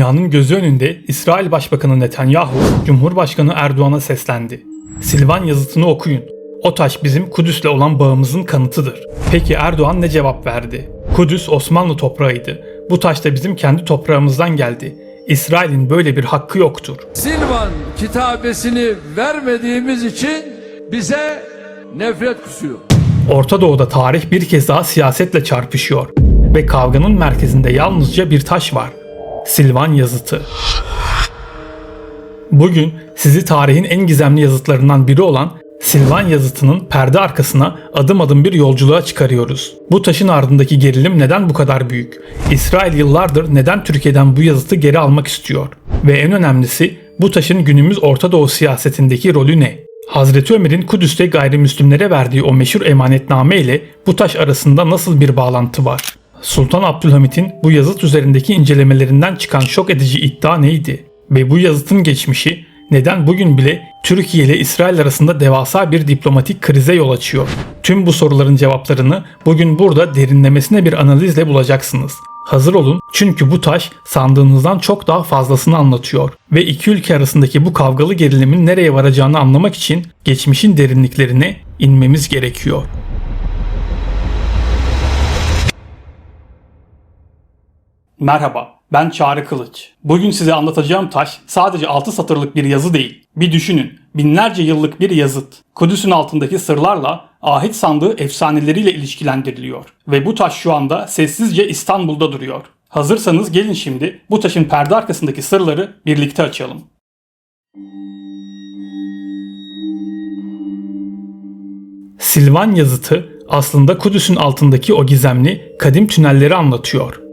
Dünyanın gözü önünde İsrail Başbakanı Netanyahu, Cumhurbaşkanı Erdoğan'a seslendi. Silvan yazıtını okuyun. O taş bizim Kudüs'le olan bağımızın kanıtıdır. Peki Erdoğan ne cevap verdi? Kudüs Osmanlı toprağıydı. Bu taş da bizim kendi toprağımızdan geldi. İsrail'in böyle bir hakkı yoktur. Silvan kitabesini vermediğimiz için bize nefret kusuyor. Orta Doğu'da tarih bir kez daha siyasetle çarpışıyor ve kavganın merkezinde yalnızca bir taş var. Silvan yazıtı. Bugün sizi tarihin en gizemli yazıtlarından biri olan Silvan yazıtının perde arkasına adım adım bir yolculuğa çıkarıyoruz. Bu taşın ardındaki gerilim neden bu kadar büyük? İsrail yıllardır neden Türkiye'den bu yazıtı geri almak istiyor? Ve en önemlisi bu taşın günümüz Orta Doğu siyasetindeki rolü ne? Hazreti Ömer'in Kudüs'te gayrimüslimlere verdiği o meşhur emanetname ile bu taş arasında nasıl bir bağlantı var? Sultan Abdülhamit'in bu yazıt üzerindeki incelemelerinden çıkan şok edici iddia neydi? Ve bu yazıtın geçmişi neden bugün bile Türkiye ile İsrail arasında devasa bir diplomatik krize yol açıyor? Tüm bu soruların cevaplarını bugün burada derinlemesine bir analizle bulacaksınız. Hazır olun çünkü bu taş sandığınızdan çok daha fazlasını anlatıyor ve iki ülke arasındaki bu kavgalı gerilimin nereye varacağını anlamak için geçmişin derinliklerine inmemiz gerekiyor. Merhaba, ben Çağrı Kılıç. Bugün size anlatacağım taş sadece 6 satırlık bir yazı değil. Bir düşünün, binlerce yıllık bir yazıt. Kudüs'ün altındaki sırlarla ahit sandığı efsaneleriyle ilişkilendiriliyor. Ve bu taş şu anda sessizce İstanbul'da duruyor. Hazırsanız gelin şimdi bu taşın perde arkasındaki sırları birlikte açalım. Silvan yazıtı aslında Kudüs'ün altındaki o gizemli kadim tünelleri anlatıyor.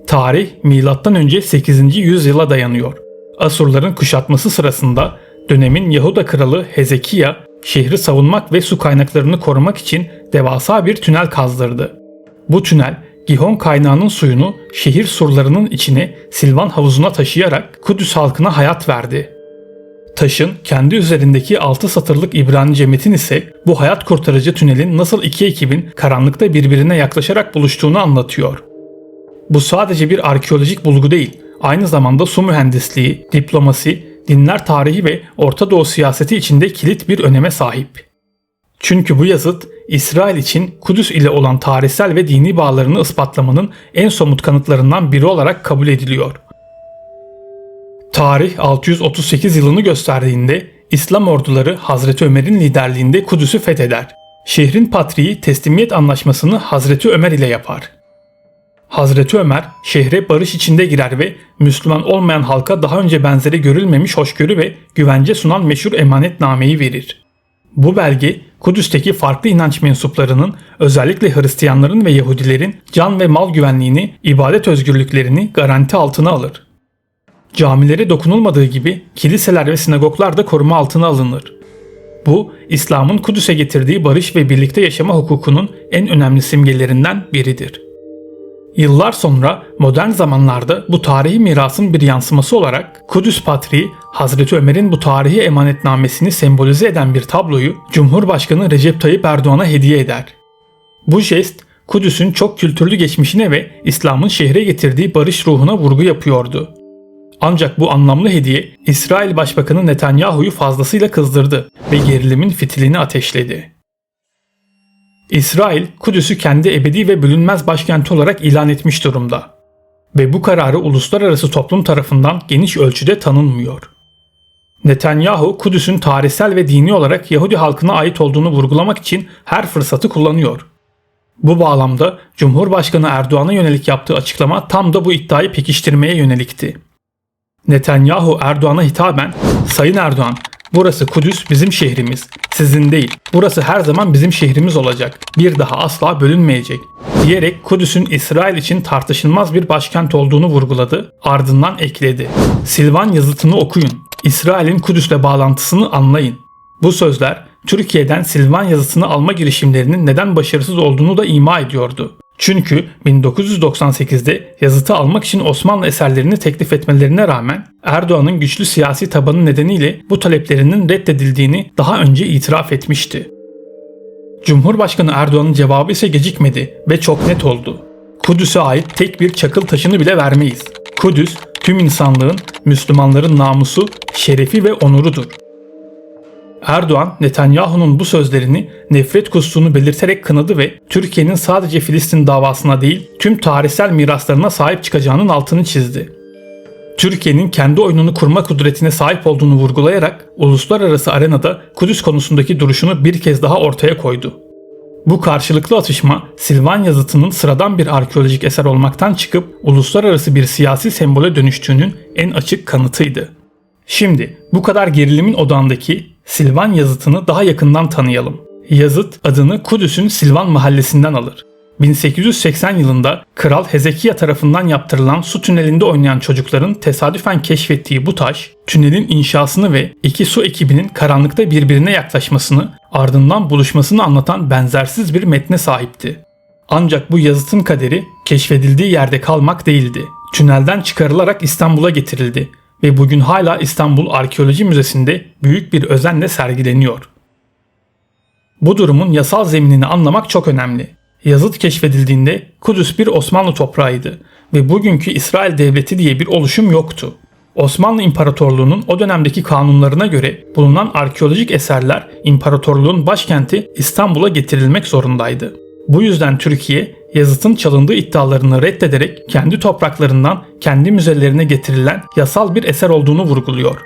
Tarih M.Ö. 8. yüzyıla dayanıyor. Asurların kuşatması sırasında dönemin Yahuda kralı Hezekiya şehri savunmak ve su kaynaklarını korumak için devasa bir tünel kazdırdı. Bu tünel Gihon kaynağının suyunu şehir surlarının içine Silvan havuzuna taşıyarak Kudüs halkına hayat verdi. Taşın kendi üzerindeki 6 satırlık İbranice metin ise bu hayat kurtarıcı tünelin nasıl iki ekibin karanlıkta birbirine yaklaşarak buluştuğunu anlatıyor. Bu sadece bir arkeolojik bulgu değil, aynı zamanda su mühendisliği, diplomasi, dinler tarihi ve Orta Doğu siyaseti içinde kilit bir öneme sahip. Çünkü bu yazıt, İsrail için Kudüs ile olan tarihsel ve dini bağlarını ispatlamanın en somut kanıtlarından biri olarak kabul ediliyor. Tarih 638 yılını gösterdiğinde İslam orduları Hazreti Ömer'in liderliğinde Kudüs'ü fetheder. Şehrin patriği teslimiyet anlaşmasını Hazreti Ömer ile yapar. Hazreti Ömer şehre barış içinde girer ve Müslüman olmayan halka daha önce benzeri görülmemiş hoşgörü ve güvence sunan meşhur emanetnameyi verir. Bu belge Kudüs'teki farklı inanç mensuplarının, özellikle Hristiyanların ve Yahudilerin can ve mal güvenliğini, ibadet özgürlüklerini garanti altına alır. Camilere dokunulmadığı gibi kiliseler ve sinagoglar da koruma altına alınır. Bu, İslam'ın Kudüs'e getirdiği barış ve birlikte yaşama hukukunun en önemli simgelerinden biridir. Yıllar sonra modern zamanlarda bu tarihi mirasın bir yansıması olarak Kudüs Patriği Hazreti Ömer'in bu tarihi emanetnamesini sembolize eden bir tabloyu Cumhurbaşkanı Recep Tayyip Erdoğan'a hediye eder. Bu jest Kudüs'ün çok kültürlü geçmişine ve İslam'ın şehre getirdiği barış ruhuna vurgu yapıyordu. Ancak bu anlamlı hediye İsrail Başbakanı Netanyahu'yu fazlasıyla kızdırdı ve gerilimin fitilini ateşledi. İsrail, Kudüs'ü kendi ebedi ve bölünmez başkenti olarak ilan etmiş durumda. Ve bu kararı uluslararası toplum tarafından geniş ölçüde tanınmıyor. Netanyahu, Kudüs'ün tarihsel ve dini olarak Yahudi halkına ait olduğunu vurgulamak için her fırsatı kullanıyor. Bu bağlamda Cumhurbaşkanı Erdoğan'a yönelik yaptığı açıklama tam da bu iddiayı pekiştirmeye yönelikti. Netanyahu Erdoğan'a hitaben, "Sayın Erdoğan, burası Kudüs bizim şehrimiz, sizin değil. Burası her zaman bizim şehrimiz olacak. Bir daha asla bölünmeyecek," diyerek Kudüs'ün İsrail için tartışılmaz bir başkent olduğunu vurguladı, ardından ekledi. "Silvan yazıtını okuyun. İsrail'in Kudüs'le bağlantısını anlayın." Bu sözler Türkiye'den Silvan yazıtını alma girişimlerinin neden başarısız olduğunu da ima ediyordu. Çünkü 1998'de yazıtı almak için Osmanlı eserlerini teklif etmelerine rağmen Erdoğan'ın güçlü siyasi tabanı nedeniyle bu taleplerinin reddedildiğini daha önce itiraf etmişti. Cumhurbaşkanı Erdoğan'ın cevabı ise gecikmedi ve çok net oldu. Kudüs'e ait tek bir çakıl taşını bile vermeyiz. Kudüs, tüm insanlığın, Müslümanların namusu, şerefi ve onurudur. Erdoğan, Netanyahu'nun bu sözlerini nefret kustuğunu belirterek kınadı ve Türkiye'nin sadece Filistin davasına değil, tüm tarihsel miraslarına sahip çıkacağının altını çizdi. Türkiye'nin kendi oyununu kurma kudretine sahip olduğunu vurgulayarak uluslararası arenada Kudüs konusundaki duruşunu bir kez daha ortaya koydu. Bu karşılıklı atışma, Silvan yazıtının sıradan bir arkeolojik eser olmaktan çıkıp uluslararası bir siyasi sembole dönüştüğünün en açık kanıtıydı. Şimdi bu kadar gerilimin odağındaki Silvan yazıtını daha yakından tanıyalım. Yazıt adını Kudüs'ün Silvan mahallesinden alır. 1880 yılında Kral Hezekiya tarafından yaptırılan su tünelinde oynayan çocukların tesadüfen keşfettiği bu taş, tünelin inşasını ve iki su ekibinin karanlıkta birbirine yaklaşmasını, ardından buluşmasını anlatan benzersiz bir metne sahipti. Ancak bu yazıtın kaderi keşfedildiği yerde kalmak değildi. Tünelden çıkarılarak İstanbul'a getirildi ve bugün hala İstanbul Arkeoloji Müzesi'nde büyük bir özenle sergileniyor. Bu durumun yasal zeminini anlamak çok önemli. Yazıt keşfedildiğinde Kudüs bir Osmanlı toprağıydı ve bugünkü İsrail Devleti diye bir oluşum yoktu. Osmanlı İmparatorluğu'nun o dönemdeki kanunlarına göre bulunan arkeolojik eserler imparatorluğun başkenti İstanbul'a getirilmek zorundaydı. Bu yüzden Türkiye, yazıtın çalındığı iddialarını reddederek kendi topraklarından kendi müzelerine getirilen yasal bir eser olduğunu vurguluyor.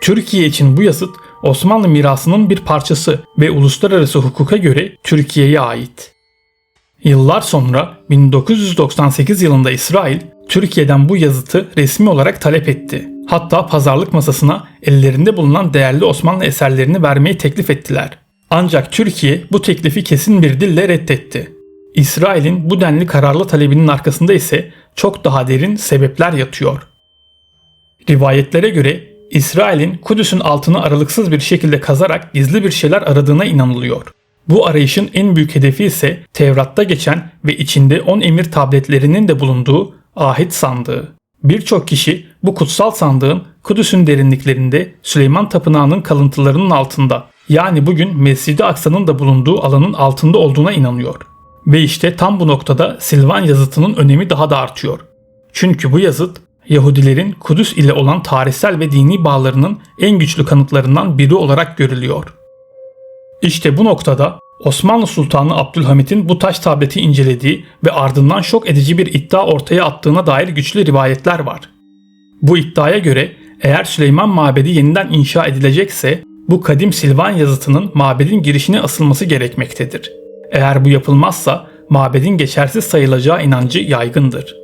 Türkiye için bu yazıt Osmanlı mirasının bir parçası ve uluslararası hukuka göre Türkiye'ye ait. Yıllar sonra 1998 yılında İsrail, Türkiye'den bu yazıtı resmi olarak talep etti. Hatta pazarlık masasına ellerinde bulunan değerli Osmanlı eserlerini vermeyi teklif ettiler. Ancak Türkiye bu teklifi kesin bir dille reddetti. İsrail'in bu denli kararlı talebinin arkasında ise çok daha derin sebepler yatıyor. Rivayetlere göre İsrail'in Kudüs'ün altını aralıksız bir şekilde kazarak gizli bir şeyler aradığına inanılıyor. Bu arayışın en büyük hedefi ise Tevrat'ta geçen ve içinde 10 emir tabletlerinin de bulunduğu ahit sandığı. Birçok kişi bu kutsal sandığın Kudüs'ün derinliklerinde Süleyman Tapınağı'nın kalıntılarının altında, yani bugün Mescid-i Aksa'nın da bulunduğu alanın altında olduğuna inanıyor. Ve işte tam bu noktada Silvan yazıtının önemi daha da artıyor. Çünkü bu yazıt Yahudilerin Kudüs ile olan tarihsel ve dini bağlarının en güçlü kanıtlarından biri olarak görülüyor. İşte bu noktada Osmanlı Sultanı Abdülhamit'in bu taş tableti incelediği ve ardından şok edici bir iddia ortaya attığına dair güçlü rivayetler var. Bu iddiaya göre eğer Süleyman Mabedi yeniden inşa edilecekse bu kadim Silvan yazıtının mabedin girişine asılması gerekmektedir. Eğer bu yapılmazsa mabedin geçersiz sayılacağı inancı yaygındır.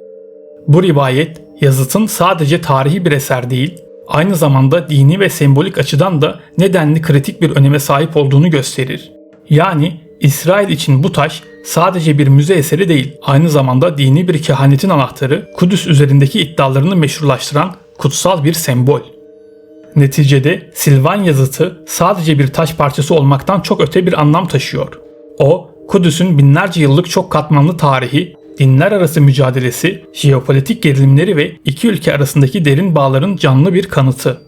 Bu rivayet yazıtın sadece tarihi bir eser değil, aynı zamanda dini ve sembolik açıdan da nedenli kritik bir öneme sahip olduğunu gösterir. Yani İsrail için bu taş sadece bir müze eseri değil, aynı zamanda dini bir kehanetin anahtarı, Kudüs üzerindeki iddialarını meşrulaştıran kutsal bir sembol. Neticede Silvan yazıtı sadece bir taş parçası olmaktan çok öte bir anlam taşıyor. O, Kudüs'ün binlerce yıllık çok katmanlı tarihi, dinler arası mücadelesi, jeopolitik gerilimleri ve iki ülke arasındaki derin bağların canlı bir kanıtı.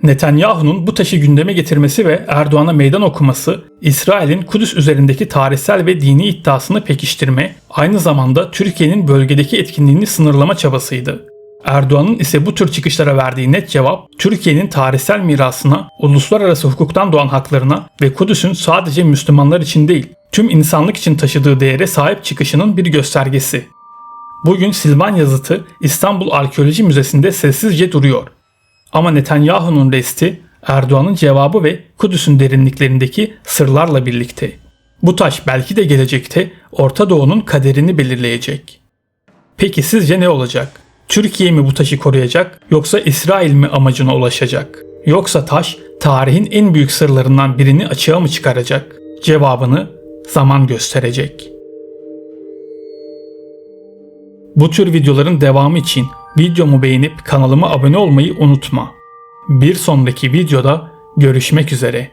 Netanyahu'nun bu taşı gündeme getirmesi ve Erdoğan'a meydan okuması, İsrail'in Kudüs üzerindeki tarihsel ve dini iddiasını pekiştirme, aynı zamanda Türkiye'nin bölgedeki etkinliğini sınırlama çabasıydı. Erdoğan'ın ise bu tür çıkışlara verdiği net cevap, Türkiye'nin tarihsel mirasına, uluslararası hukuktan doğan haklarına ve Kudüs'ün sadece Müslümanlar için değil, tüm insanlık için taşıdığı değere sahip çıkışının bir göstergesi. Bugün Silvan yazıtı İstanbul Arkeoloji Müzesi'nde sessizce duruyor. Ama Netanyahu'nun resti, Erdoğan'ın cevabı ve Kudüs'ün derinliklerindeki sırlarla birlikte. Bu taş belki de gelecekte Orta Doğu'nun kaderini belirleyecek. Peki sizce ne olacak? Türkiye mi bu taşı koruyacak, yoksa İsrail mi amacına ulaşacak? Yoksa taş tarihin en büyük sırlarından birini açığa mı çıkaracak? Cevabını zaman gösterecek. Bu tür videoların devamı için videomu beğenip kanalıma abone olmayı unutma. Bir sonraki videoda görüşmek üzere.